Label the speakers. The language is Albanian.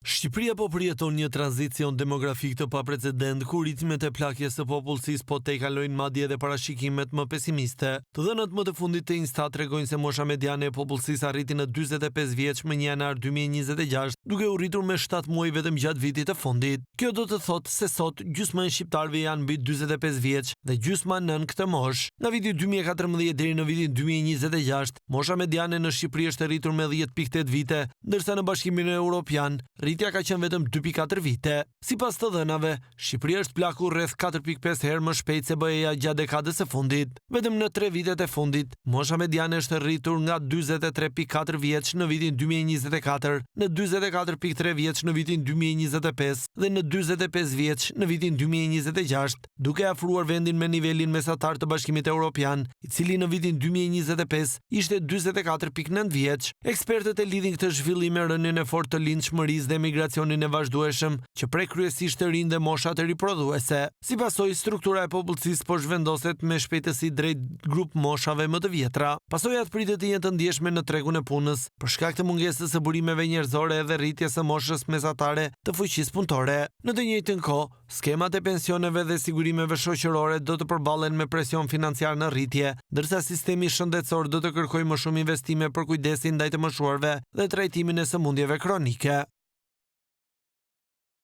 Speaker 1: Shqipëria po përjeton një tranzicion demografik të paprecedent, ku ritmet e plakjes së popullsisë po tejkalojnë madje edhe parashikimet më pesimiste. Të dhënat më të fundit të Instat tregojnë se mosha mediane e popullsisë arriti në 45 vjeç më 1 janar 2026, duke u rritur me 7 muaj vetëm gjatë vitit të fundit. Kjo do të thotë se sot gjysma e shqiptarëve janë mbi 45 vjeç dhe gjysma nën këtë moshë. Nga viti 2014 deri në vitin 2026, mosha mediane në Shqipëri është rritur me 10.8 vite, ndërsa në Bashkimin Evropian rritja ka qenë vetëm 2.4 vite. Sipas të dhënave, Shqipëria është plakur rreth 4.5 herë më shpejt se BE-ja gjatë dekadës së fundit. Vetëm në 3 vitet e fundit, mosha mediane është rritur nga 43.4 vjeç në vitin 2024 në 44.3 vjeç në vitin 2025 dhe në 45 vjeç në vitin 2026, duke afruar vendin me nivelin mesatar të Bashkimit Evropian, i cili në vitin 2025 ishte 44.9 vjeç. Ekspertët e lidhin këtë zhvillim me rënien e fortë të lindshmërisë dhe migracionin e vazhdueshëm, që prek kryesisht të rinj dhe moshat e riprodhuese. Si pasojë, struktura e popullsisë po zhvendoset me shpejtësi drejt grup moshave më të vjetra. Pasojat pritet të jenë të ndjeshme në tregun e punës, për shkak të mungesës së burimeve njerëzore dhe rritjes së moshës mesatare të fuqisë punëtore. Në të njëjtën kohë, skemat e pensioneve dhe sigurimeve shoqërore do të përballen me presion financiar në rritje, ndërsa sistemi shëndetësor do të kërkojë më shumë investime për kujdesin ndaj të moshuarve dhe trajtimin e sëmundjeve kronike.